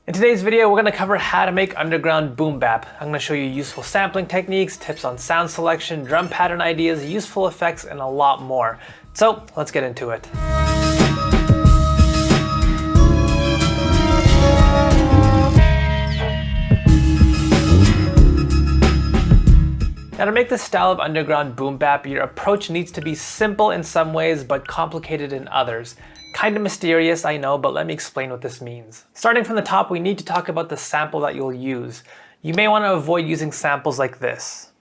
In today's video, we're going to cover how to make underground boom bap. I'm going to show you useful sampling techniques, tips on sound selection, drum pattern ideas, useful effects, and a lot more. So let's get into it. Now, to make this style of underground boom bap, your approach needs to be simple in some ways, but complicated in others. Kind of mysterious, I know, but let me explain what this means. Starting from the top, we need to talk about the sample that you'll use. You may want to avoid using samples like this.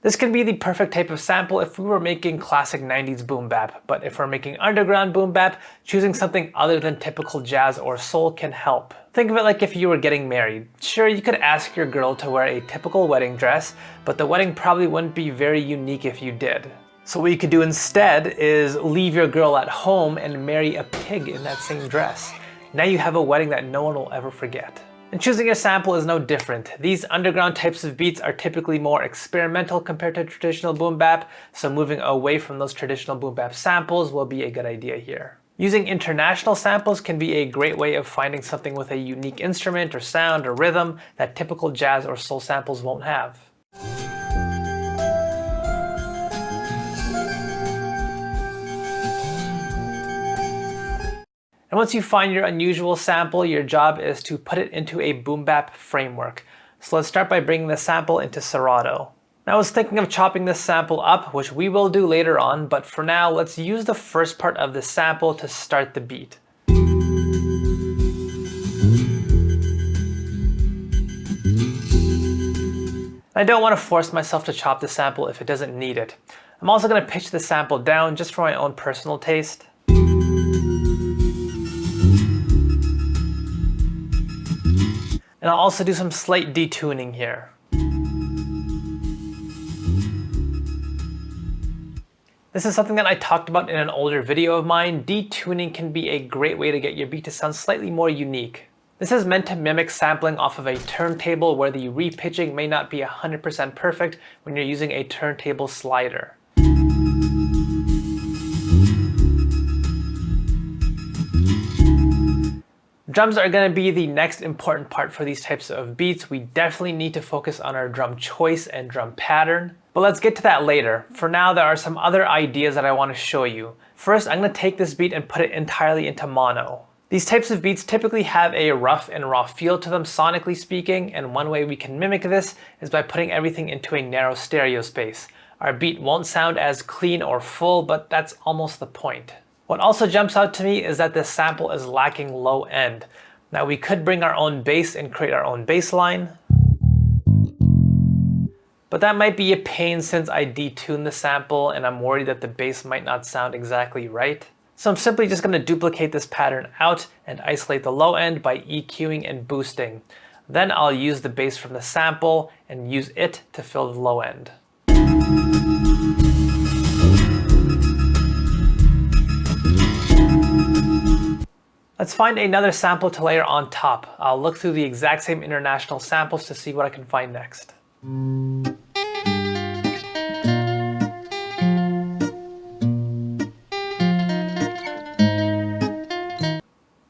This can be the perfect type of sample if we were making classic 90s boom bap, but if we're making underground boom bap, choosing something other than typical jazz or soul can help. Think of it like if you were getting married. Sure, you could ask your girl to wear a typical wedding dress, but the wedding probably wouldn't be very unique if you did. So what you could do instead is leave your girl at home and marry a pig in that same dress. Now you have a wedding that no one will ever forget. And choosing a sample is no different. These underground types of beats are typically more experimental compared to traditional boom bap, so moving away from those traditional boom bap samples will be a good idea here. Using international samples can be a great way of finding something with a unique instrument or sound or rhythm that typical jazz or soul samples won't have. And once you find your unusual sample, your job is to put it into a boom bap framework. So let's start by bringing the sample into Serato. Now I was thinking of chopping this sample up, which we will do later on, but for now, let's use the first part of the sample to start the beat. I don't want to force myself to chop the sample if it doesn't need it. I'm also going to pitch the sample down just for my own personal taste. And I'll also do some slight detuning here. This is something that I talked about in an older video of mine. Detuning can be a great way to get your beat to sound slightly more unique. This is meant to mimic sampling off of a turntable where the repitching may not be 100% perfect when you're using a turntable slider. Drums are going to be the next important part for these types of beats. We definitely need to focus on our drum choice and drum pattern, but let's get to that later. For now, there are some other ideas that I want to show you. First, I'm going to take this beat and put it entirely into mono. These types of beats typically have a rough and raw feel to them sonically speaking, and one way we can mimic this is by putting everything into a narrow stereo space. Our beat won't sound as clean or full, but that's almost the point. What also jumps out to me is that this sample is lacking low end. Now we could bring our own bass and create our own bass line, but that might be a pain since I detuned the sample and I'm worried that the bass might not sound exactly right. So I'm simply just going to duplicate this pattern out and isolate the low end by EQing and boosting. Then I'll use the bass from the sample and use it to fill the low end. Let's find another sample to layer on top. I'll look through the exact same international samples to see what I can find next.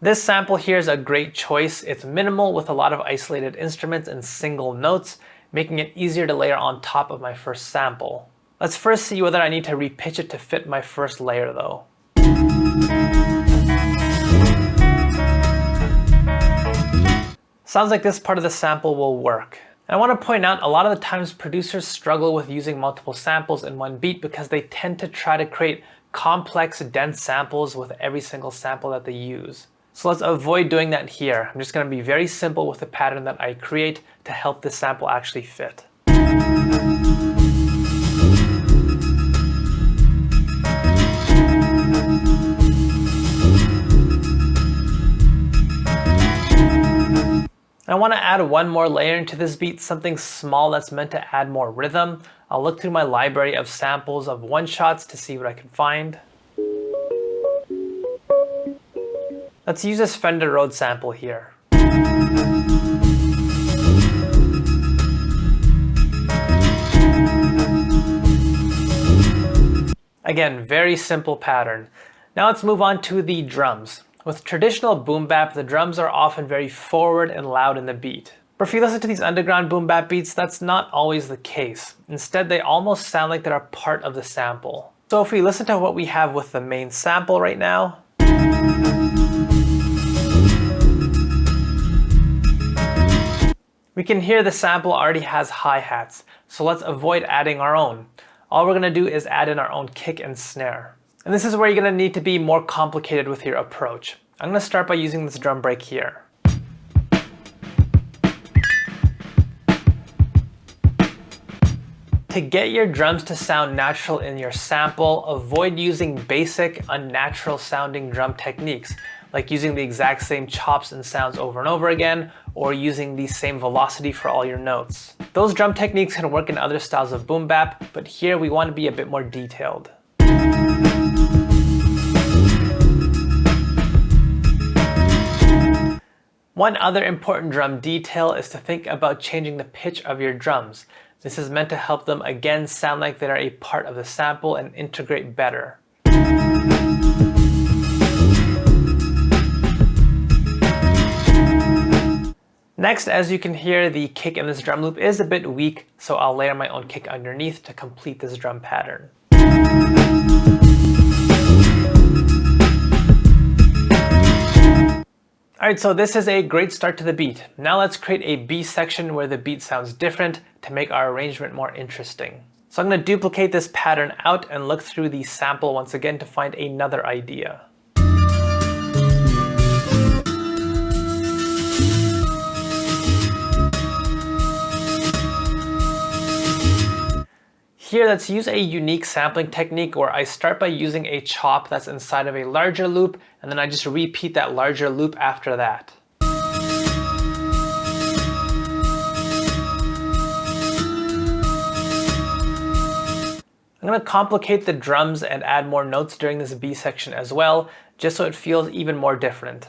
This sample here is a great choice. It's minimal with a lot of isolated instruments and single notes, making it easier to layer on top of my first sample. Let's first see whether I need to repitch it to fit my first layer though. Sounds like this part of the sample will work. And I want to point out a lot of the times producers struggle with using multiple samples in one beat because they tend to try to create complex, dense samples with every single sample that they use. So let's avoid doing that here. I'm just going to be very simple with the pattern that I create to help this sample actually fit. I want to add one more layer into this beat, something small that's meant to add more rhythm. I'll look through my library of samples of one-shots to see what I can find. Let's use this Fender Rhodes sample here. Again, very simple pattern. Now let's move on to the drums. With traditional boom bap, the drums are often very forward and loud in the beat. But if you listen to these underground boom bap beats, that's not always the case. Instead, they almost sound like they're a part of the sample. So if we listen to what we have with the main sample right now, we can hear the sample already has hi-hats, so let's avoid adding our own. All we're gonna do is add in our own kick and snare. And this is where you're gonna need to be more complicated with your approach. I'm gonna start by using this drum break here. To get your drums to sound natural in your sample, avoid using basic, unnatural sounding drum techniques, like using the exact same chops and sounds over and over again, or using the same velocity for all your notes. Those drum techniques can work in other styles of boom bap, but here we want to be a bit more detailed. One other important drum detail is to think about changing the pitch of your drums. This is meant to help them again sound like they are a part of the sample and integrate better. Next, as you can hear, the kick in this drum loop is a bit weak, so I'll layer my own kick underneath to complete this drum pattern. Alright, so this is a great start to the beat. Now let's create a B section where the beat sounds different to make our arrangement more interesting. So I'm going to duplicate this pattern out and look through the sample once again to find another idea. Here, let's use a unique sampling technique where I start by using a chop that's inside of a larger loop, and then I just repeat that larger loop after that. I'm going to complicate the drums and add more notes during this B section as well, just so it feels even more different.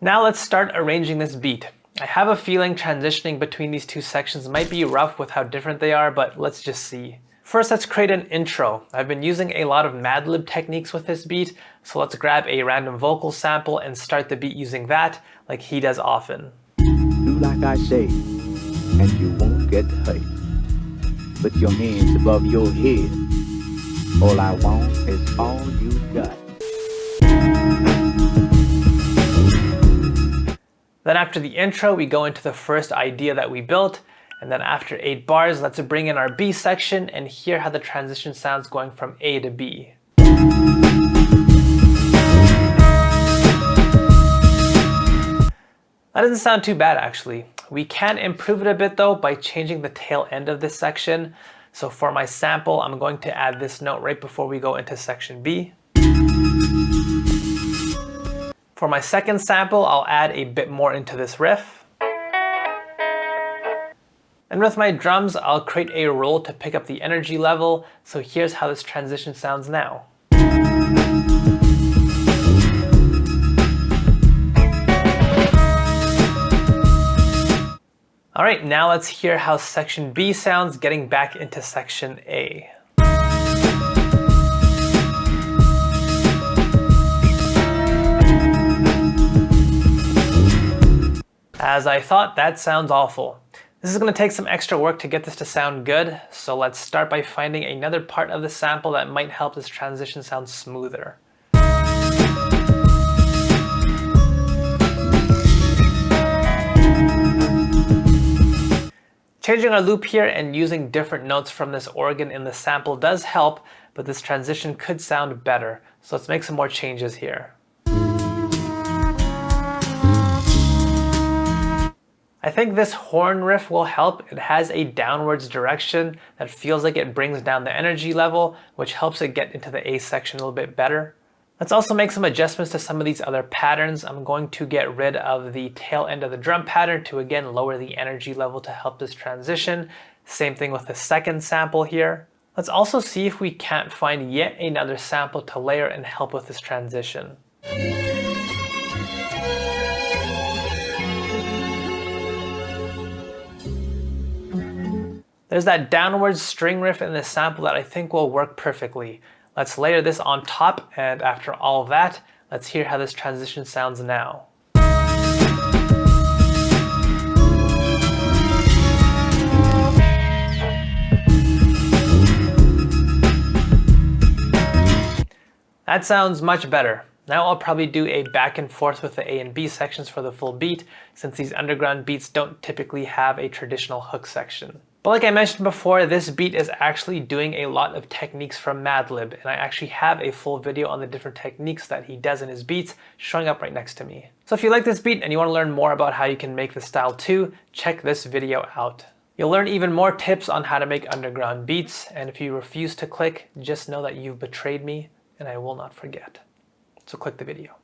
Now let's start arranging this beat. I have a feeling transitioning between these two sections might be rough with how different they are, but let's just see. First, let's create an intro. I've been using a lot of Mad Lib techniques with this beat, so let's grab a random vocal sample and start the beat using that, like he does often. Do like I say, and you won't get hurt. Put your hands above your head. All I want is all you got. Then after the intro, we go into the first idea that we built, and then after 8 bars, let's bring in our B section and hear how the transition sounds going from A to B. That doesn't sound too bad actually. We can improve it a bit though by changing the tail end of this section. So for my sample, I'm going to add this note right before we go into section B. For my second sample, I'll add a bit more into this riff. And with my drums, I'll create a roll to pick up the energy level. So here's how this transition sounds now. Alright, now let's hear how section B sounds getting back into section A. As I thought, that sounds awful. This is going to take some extra work to get this to sound good, so let's start by finding another part of the sample that might help this transition sound smoother. Changing our loop here and using different notes from this organ in the sample does help, but this transition could sound better, so let's make some more changes here. I think this horn riff will help. It has a downwards direction that feels like it brings down the energy level, which helps it get into the A section a little bit better. Let's also make some adjustments to some of these other patterns. I'm going to get rid of the tail end of the drum pattern to again lower the energy level to help this transition. Same thing with the second sample here. Let's also see if we can't find yet another sample to layer and help with this transition. There's that downwards string riff in this sample that I think will work perfectly. Let's layer this on top, and after all of that, let's hear how this transition sounds now. That sounds much better. Now I'll probably do a back and forth with the A and B sections for the full beat, since these underground beats don't typically have a traditional hook section. But like I mentioned before, this beat is actually doing a lot of techniques from Madlib, and I actually have a full video on the different techniques that he does in his beats showing up right next to me. So if you like this beat and you want to learn more about how you can make this style too, check this video out. You'll learn even more tips on how to make underground beats, and if you refuse to click, just know that you've betrayed me and I will not forget. So click the video.